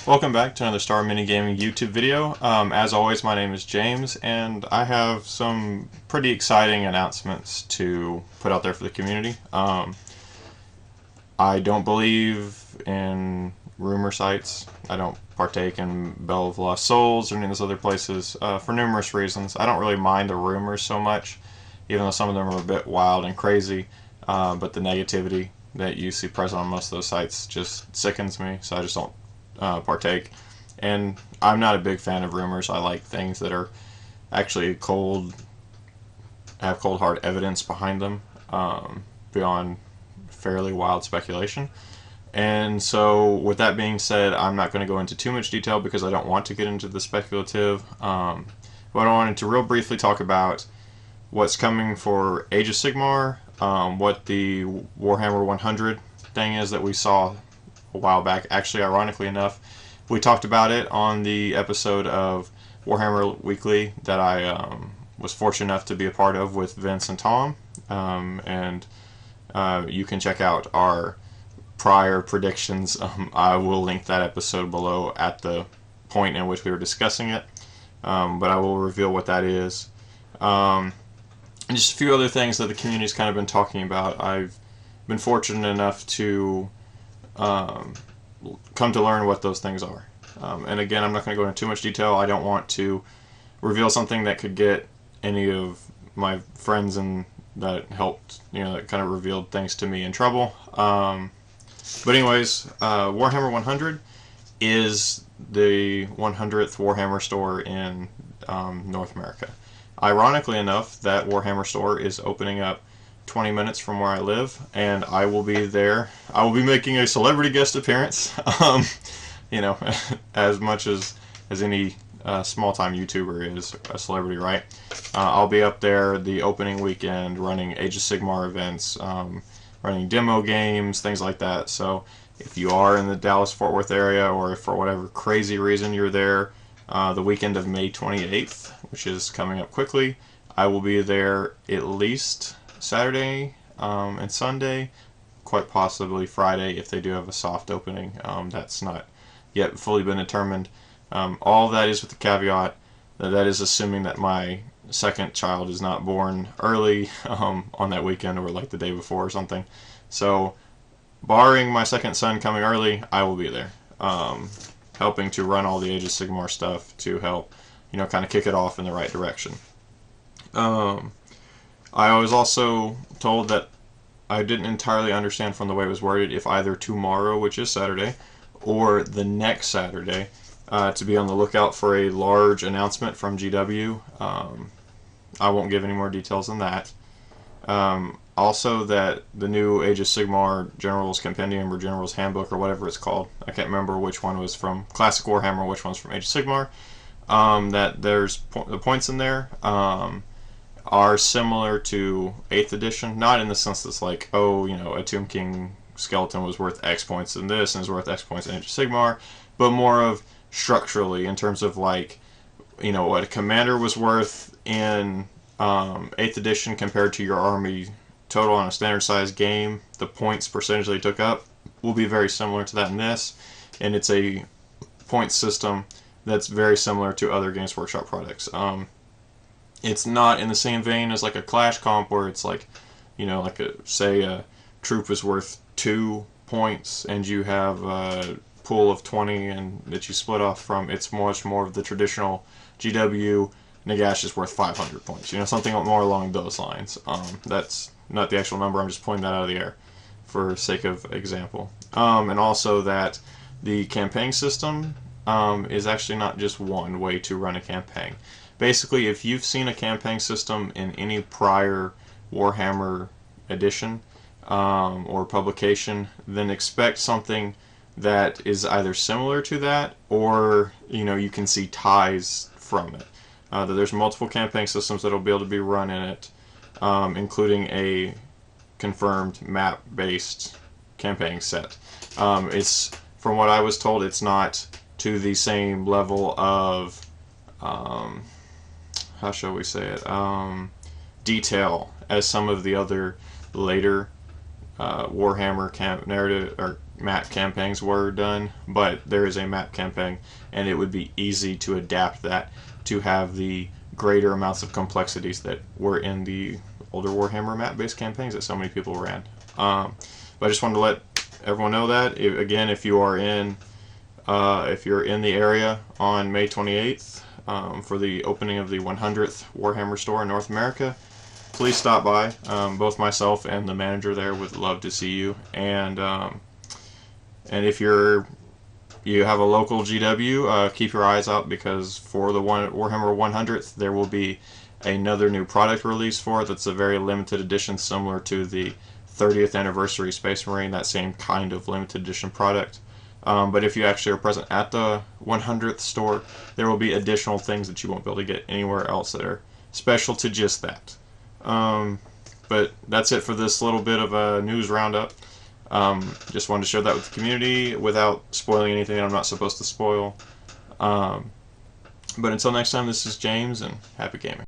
Welcome back to another Star Mini Gaming YouTube video. As always, my name is James, and I have some pretty exciting announcements to put out there for the community. I don't believe in rumor sites. I don't partake in Bell of Lost Souls or any of those other places for numerous reasons. I don't really mind the rumors so much, even though some of them are a bit wild and crazy, but the negativity that you see present on most of those sites just sickens me, so I just don't partake. And I'm not a big fan of rumors. I like things that are actually have cold hard evidence behind them, beyond fairly wild speculation. And so with that being said, I'm not going to go into too much detail because I don't want to get into the speculative, but I wanted to real briefly talk about what's coming for Age of Sigmar, what the Warhammer 100 thing is that we saw a while back. Actually, ironically enough, we talked about it on the episode of Warhammer Weekly that I was fortunate enough to be a part of with Vince and Tom, and you can check out our prior predictions. I will link that episode below at the point in which we were discussing it, but I will reveal what that is. And just a few other things that the community's kind of been talking about. I've been fortunate enough to come to learn what those things are. And again, I'm not going to go into too much detail. I don't want to reveal something that could get any of my friends and that helped, that kind of revealed things to me in trouble. But anyways, Warhammer 100 is the 100th Warhammer store in North America. Ironically enough, that Warhammer store is opening up 20 minutes from where I live, and I will be there. I will be making a celebrity guest appearance, as much as any small-time YouTuber is a celebrity, right? I'll be up there the opening weekend running Age of Sigmar events, running demo games, things like that. So if you are in the Dallas-Fort Worth area, or if for whatever crazy reason you're there the weekend of May 28th, which is coming up quickly, I will be there at least Saturday and Sunday, quite possibly Friday if they do have a soft opening. That's not yet fully been determined. All of that is with the caveat that is assuming that my second child is not born early on that weekend, or like the day before or something. So barring my second son coming early, I will be there, helping to run all the Age of Sigmar stuff to help kind of kick it off in the right direction. I was also told that I didn't entirely understand from the way it was worded if either tomorrow, which is Saturday, or the next Saturday, to be on the lookout for a large announcement from GW. I won't give any more details than that. Also, that the new Age of Sigmar General's Compendium or General's Handbook or whatever it's called, I can't remember which one was from Classic Warhammer, which one's from Age of Sigmar, that there's the points in there are similar to 8th edition, not in the sense that's like, a Tomb King skeleton was worth X points in this and is worth X points in Age of Sigmar, but more of structurally in terms of like, what a commander was worth in 8th edition compared to your army total on a standard size game. The points percentage they took up will be very similar to that in this, and it's a point system that's very similar to other Games Workshop products. It's not in the same vein as like a Clash comp where it's like, like say a troop is worth 2 points and you have a pool of 20 and that you split off from. It's much more of the traditional GW. Nagash is worth 500 points. Something more along those lines. That's not the actual number. I'm just pulling that out of the air for sake of example. And also that the campaign system is actually not just one way to run a campaign. Basically, if you've seen a campaign system in any prior Warhammer edition or publication, then expect something that is either similar to that, or you can see ties from it. That there's multiple campaign systems that will be able to be run in it, including a confirmed map-based campaign set. It's, from what I was told, it's not to the same level of how shall we say it, detail as some of the other later Warhammer narrative or map campaigns were done, but there is a map campaign, and it would be easy to adapt that to have the greater amounts of complexities that were in the older Warhammer map-based campaigns that so many people ran. But I just wanted to let everyone know that. Again, if you're in the area on May 28th for the opening of the 100th Warhammer store in North America, please stop by. Both myself and the manager there would love to see you. And if you have a local GW, keep your eyes out, because for the Warhammer 100th there will be another new product release for it that's a very limited edition, similar to the 30th anniversary Space Marine, that same kind of limited edition product. But if you actually are present at the 100th store, there will be additional things that you won't be able to get anywhere else that are special to just that. But that's it for this little bit of a news roundup. Just wanted to share that with the community without spoiling anything I'm not supposed to spoil. But until next time, this is James, and happy gaming.